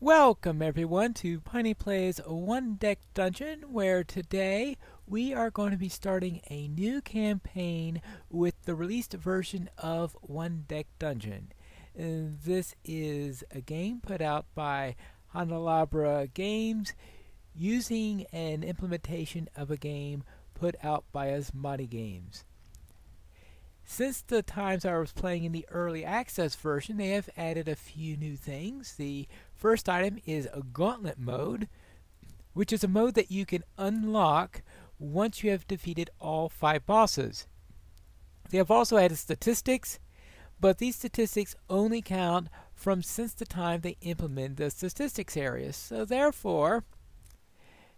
Welcome everyone to Piney Plays One Deck Dungeon, where today we are going to be starting a new campaign with the released version of One Deck Dungeon. This is a game put out by Hanalabra Games using an implementation of a game put out by Asmati Games. Since the times I was playing in the early access version, they have added a few new things. The first item is a gauntlet mode, which is a mode that you can unlock once you have defeated all 5 bosses. They have also added statistics, but these statistics only count from since the time they implemented the statistics area. So therefore,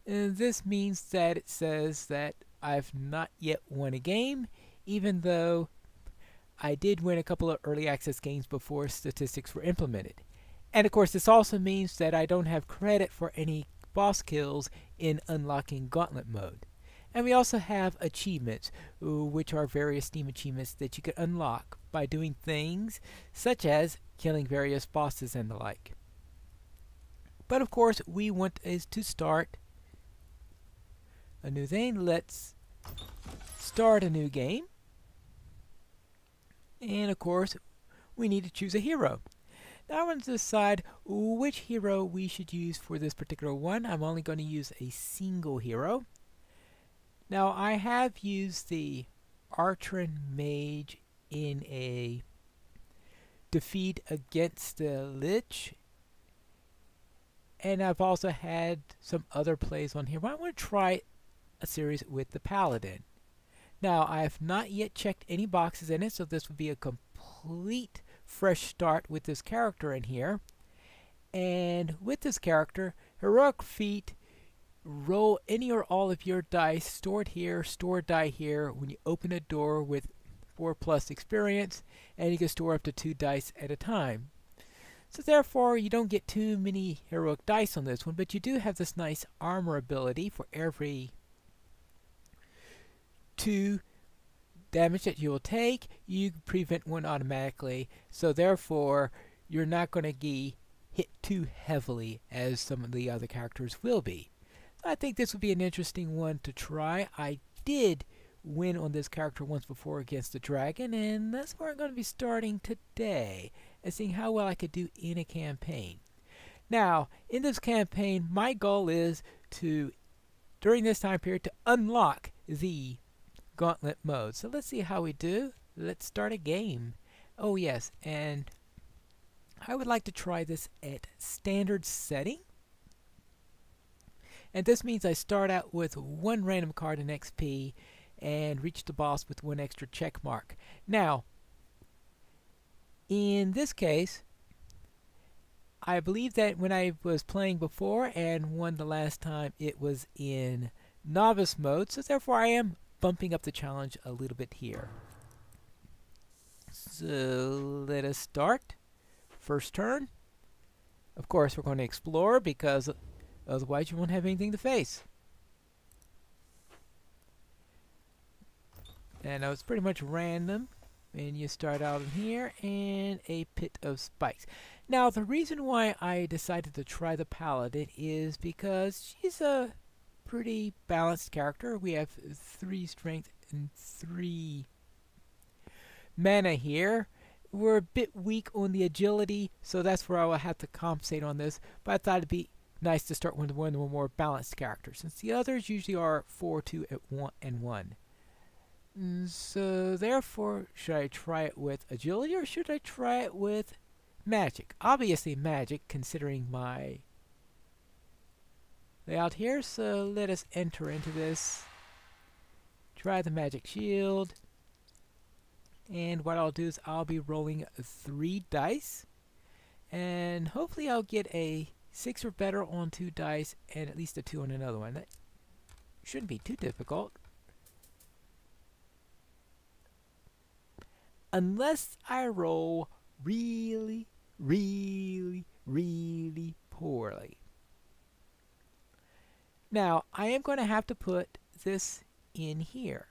this means that it says that I've not yet won a game, even though I did win a couple of early access games before statistics were implemented. And of course, this also means that I don't have credit for any boss kills in unlocking Gauntlet mode. And we also have achievements, which are various Steam achievements that you can unlock by doing things such as killing various bosses and the like. But of course, we want to start a new thing. Let's start a new game. And of course, we need to choose a hero. Now I want to decide which hero we should use for this particular one. I'm only going to use a single hero. Now I have used the Archerin Mage in a defeat against the Lich. And I've also had some other plays on here. But I want to try a series with the Paladin. Now, I have not yet checked any boxes in it, so this would be a complete fresh start with this character in here. And with this character, heroic feat, roll any or all of your dice, store it here, store a die here when you open a door with 4+ experience, and you can store up to 2 dice at a time. So therefore, you don't get too many heroic dice on this one, but you do have this nice armor ability for every 2 damage that you will take, you prevent 1 automatically, so therefore you're not going to be hit too heavily as some of the other characters will be. So I think this would be an interesting one to try. I did win on this character once before against the dragon, and that's where I'm going to be starting today and seeing how well I could do in a campaign. Now, in this campaign, my goal is to, during this time period, to unlock the Gauntlet mode. So let's see how we do. Let's start a game. Oh yes, and I would like to try this at standard setting. And this means I start out with 1 random card in XP and reach the boss with 1 extra check mark. Now, in this case, I believe that when I was playing before and won the last time, it was in novice mode, so therefore I am bumping up the challenge a little bit here. So let us start. First turn. Of course, we're going to explore because otherwise you won't have anything to face. And it's pretty much random. And you start out in here and a pit of spikes. Now, the reason why I decided to try the Paladin is because she's a pretty balanced character. We have 3 strength and 3 mana here. We're a bit weak on the agility, so that's where I will have to compensate on this. But I thought it'd be nice to start with one of the more balanced characters, since the others usually are 4, 2, and 1. So therefore, should I try it with agility or should I try it with magic? Obviously magic, considering my layout here, so let us enter into this. Try the magic shield. And what I'll do is I'll be rolling 3 dice. And hopefully I'll get a 6 or better on 2 dice and at least a 2 on another one. That shouldn't be too difficult. Unless I roll really, really, really poorly. Now, I am going to have to put this in here.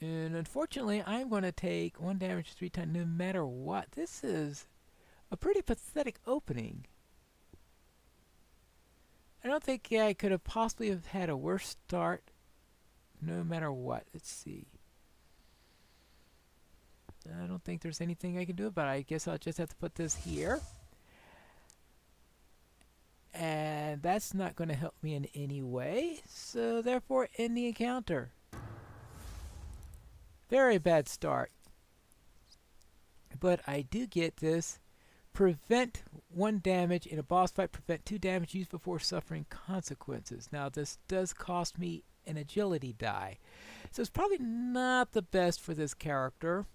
And unfortunately, I'm going to take 1 damage 3 times no matter what. This is A pretty pathetic opening. I don't think I could have possibly have had a worse start no matter what. Let's see. I don't think there's anything I can do about it. I guess I'll just have to put this here. And that's not going to help me in any way. So therefore, end the encounter. Very bad start. But I do get this. Prevent 1 damage in a boss fight. Prevent 2 damage used before suffering consequences. Now this does cost me an agility die. So it's probably not the best for this character.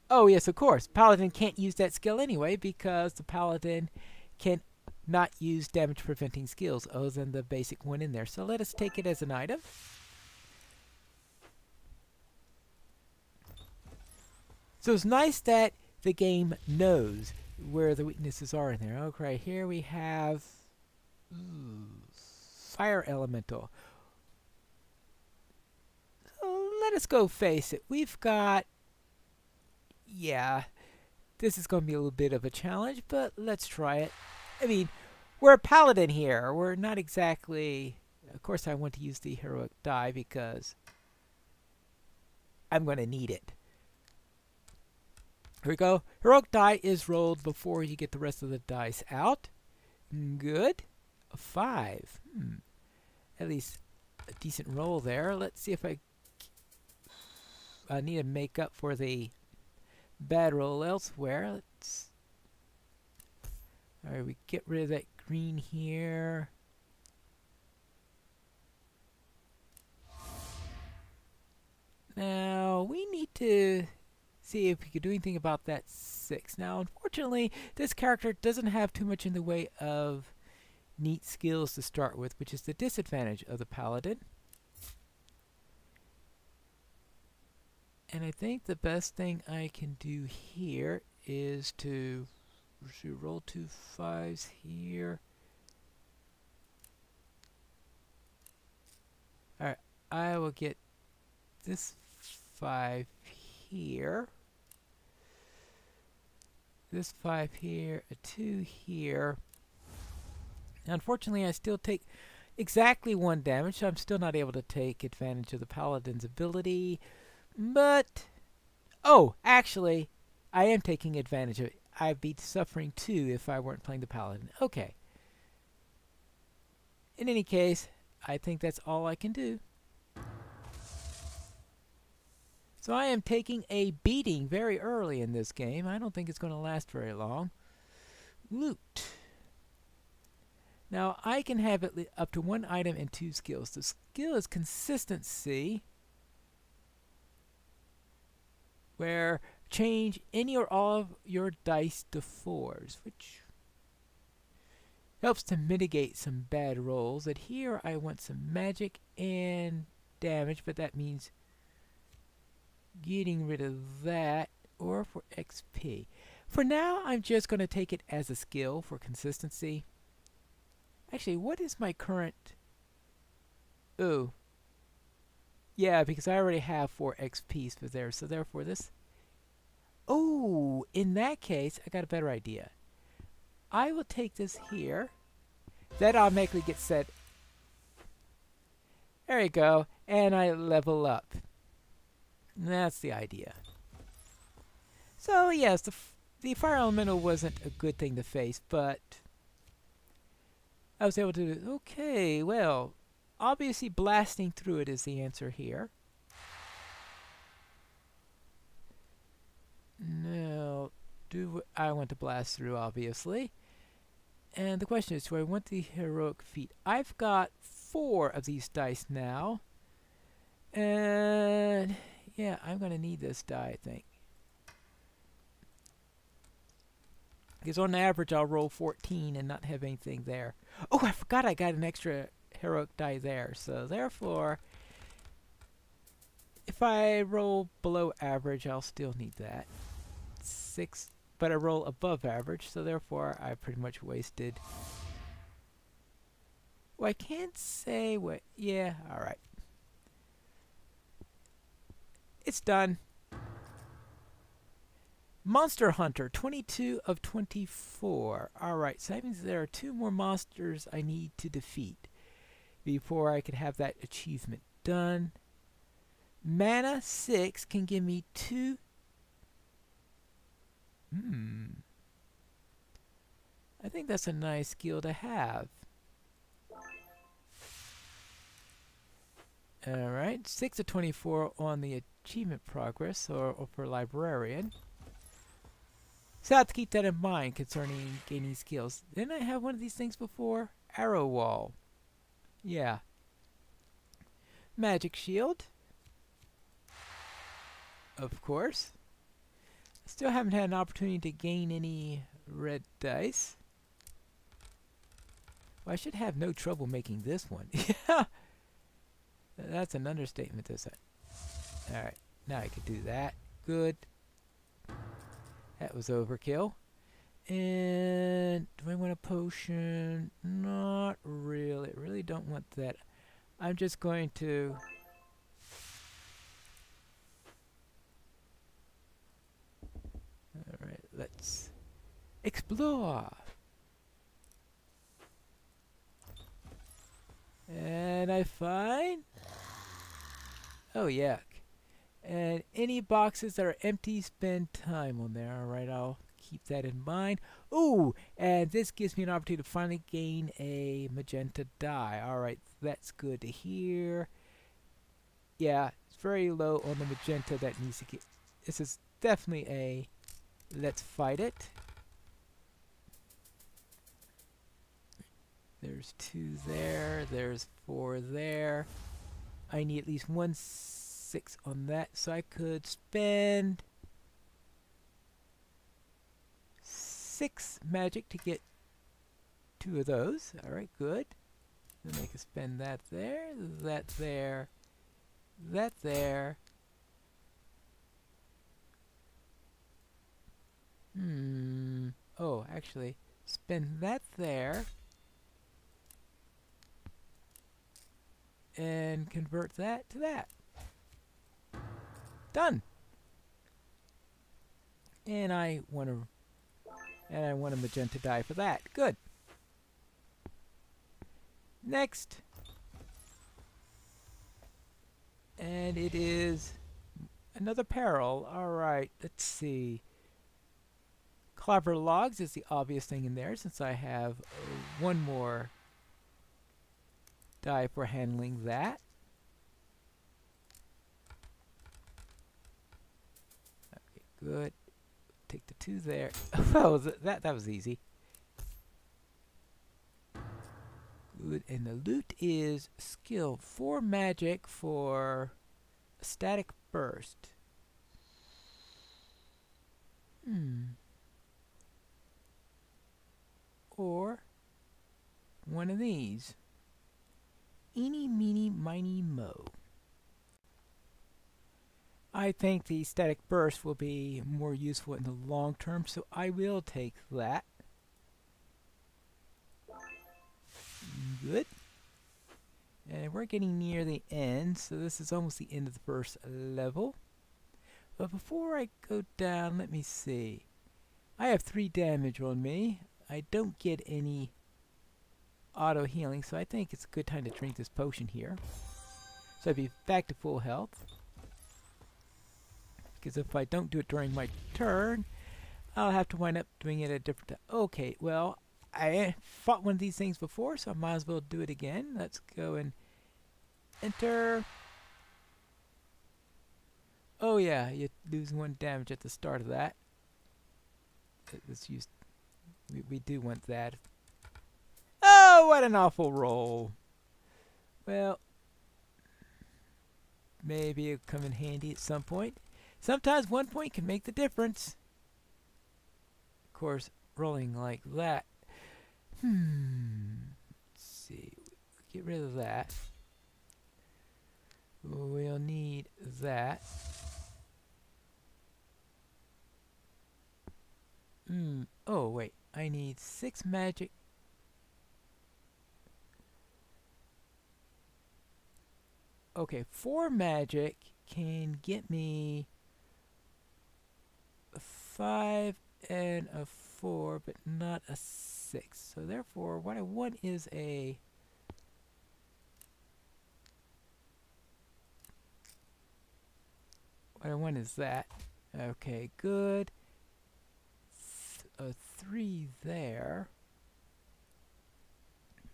Oh yes, of course. Paladin can't use that skill anyway because the Paladin can not use damage preventing skills other than the basic one in there. So let us take it as an item. So it's nice that the game knows where the weaknesses are in there. Okay, here we have Fire Elemental. So let us go face it. We've got, yeah, this is going to be a little bit of a challenge, but let's try it. I mean, we're a Paladin here. We're not exactly, of course I want to use the heroic die because I'm going to need it. Here we go. Heroic die is rolled before you get the rest of the dice out. Good. A 5. At least a decent roll there. Let's see if I need to make up for the bad roll elsewhere. Let's. Alright, we get rid of that green here. Now, we need to see if we could do anything about that 6. Now, unfortunately, this character doesn't have too much in the way of neat skills to start with, which is the disadvantage of the Paladin. And I think the best thing I can do here is to roll 2 5s here. Alright, I will get this 5 here. This 5 here, a 2 here. Unfortunately, I still take exactly 1 damage, so I'm still not able to take advantage of the Paladin's ability. But, oh, actually, I am taking advantage of it. I'd be suffering 2 if I weren't playing the Paladin. Okay. In any case, I think that's all I can do. So I am taking a beating very early in this game. I don't think it's going to last very long. Loot. Now, I can have up to 1 item and 2 skills. The skill is consistency, where change any or all of your dice to 4s, which helps to mitigate some bad rolls. And here I want some magic and damage, but that means getting rid of that, or for XP. For now, I'm just going to take it as a skill for consistency. Actually, what is my current? Oh. Yeah, because I already have 4 XPs for there, so therefore this. Oh, in that case, I got a better idea. I will take this here. That automatically gets set. There you go. And I level up. That's the idea. So, yes, the fire elemental wasn't a good thing to face, but I was able to do. Okay, well, obviously blasting through it is the answer here. Now, do I want to blast through, obviously. And the question is, do I want the heroic feat? I've got 4 of these dice now. And yeah, I'm going to need this die, I think. Because on average, I'll roll 14 and not have anything there. Oh, I forgot I got an extra heroic die there. So therefore, if I roll below average, I'll still need that. 6, but I roll above average, so therefore I pretty much wasted. Well, I can't say what. Yeah, alright. It's done. Monster Hunter, 22 of 24. Alright, so that means there are 2 more monsters I need to defeat before I could have that achievement done. Mana 6 can give me 2. I think that's a nice skill to have. Alright, 6 of 24 on the achievement progress, or for librarian. So I have to keep that in mind concerning gaining skills. Didn't I have one of these things before? Arrow wall. Yeah. Magic shield. Of course. Still haven't had an opportunity to gain any red dice. Well, I should have no trouble making this one. Yeah. That's an understatement to say. Alright, now I can do that. Good. That was overkill. And do I want a potion? Not really. I really don't want that. I'm just going to... Alright, let's explore. And I find... Oh, yuck. And any boxes that are empty, spend time on there. Alright, I'll keep that in mind. Ooh, and this gives me an opportunity to finally gain a magenta die. Alright, that's good to hear. Yeah, it's very low on the magenta that needs to get... This is definitely a... Let's fight it. There's 2 there. There's 4 there. I need at least 1 6 on that, so I could spend 6 magic to get 2 of those. Alright, good. Then I can spend that there, that there, that there. Oh, actually, spend that there. And convert that to that. Done. And I want a magenta die for that. Good. Next. And it is another peril. Alright, let's see. Clever logs is the obvious thing in there since I have 1 more die for handling that. Okay, good. Take the 2 there. Oh, that was easy. Good, and the loot is skill 4 magic for a static burst. Or one of these. Eeny, meeny, miny, mo. I think the static burst will be more useful in the long term, so I will take that. Good. And we're getting near the end, so this is almost the end of the first level. But before I go down, let me see. I have 3 damage on me. I don't get any auto healing, so I think it's a good time to drink this potion here. So I'd be back to full health. Because if I don't do it during my turn, I'll have to wind up doing it at a different time. Okay, well, I fought one of these things before, so I might as well do it again. Let's go and enter. Oh yeah, you lose 1 damage at the start of that. Let's use... We do want that. Oh, what an awful roll. Well, maybe it'll come in handy at some point. Sometimes 1 point can make the difference. Of course, rolling like that. Let's see. Get rid of that. We'll need that. Oh, wait. I need 6 magic. Okay, 4 magic can get me 5 and a 4, but not a 6. So therefore, what I want is a... What I want is that. Okay, good. A 3 there.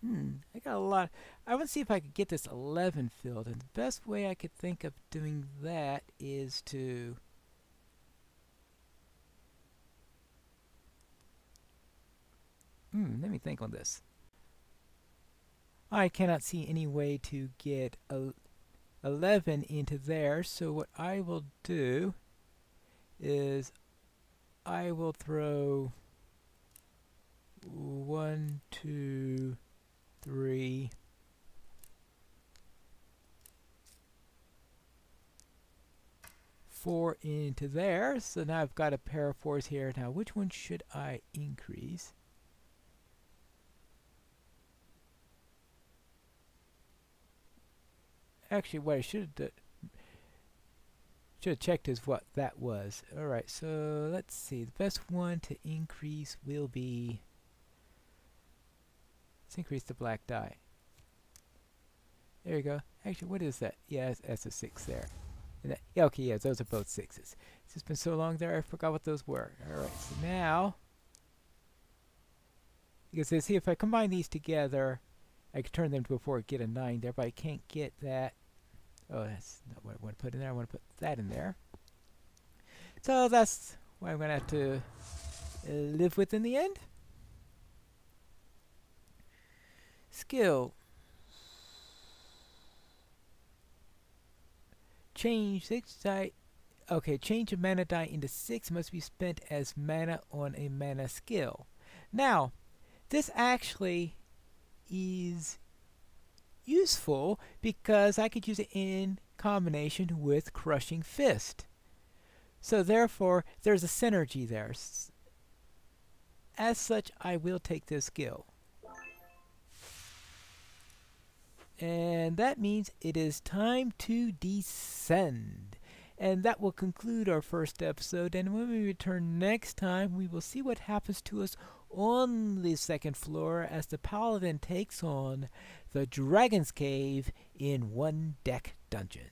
I got a lot. I want to see if I could get this 11 filled. And the best way I could think of doing that is to... let me think on this. I cannot see any way to get 11 into there, so what I will do is I will throw 1, 2, 3, 4 into there. So now I've got a pair of 4s here. Now which one should I increase? Actually, what I should have checked is what that was. Alright, so let's see. The best one to increase will be... Let's increase the black die. There you go. Actually, what is that? Yeah, that's a 6 there. And that, yeah, okay, yeah, those are both 6s. It's just been so long there, I forgot what those were. Alright, so now... Because see, if I combine these together, I could turn them to a 4 and get a 9 there, but I can't get that. Oh, that's not what I want to put in there. I want to put that in there. So that's what I'm going to have to live with in the end. Skill. Change 6 die. Okay, change a mana die into 6 must be spent as mana on a mana skill. Now, this actually is useful because I could use it in combination with Crushing Fist. So therefore, there's a synergy there. As such, I will take this skill. And that means it is time to descend. And that will conclude our first episode. And when we return next time, we will see what happens to us on the second floor as the Paladin takes on the Dragon's Cave in One Deck Dungeon.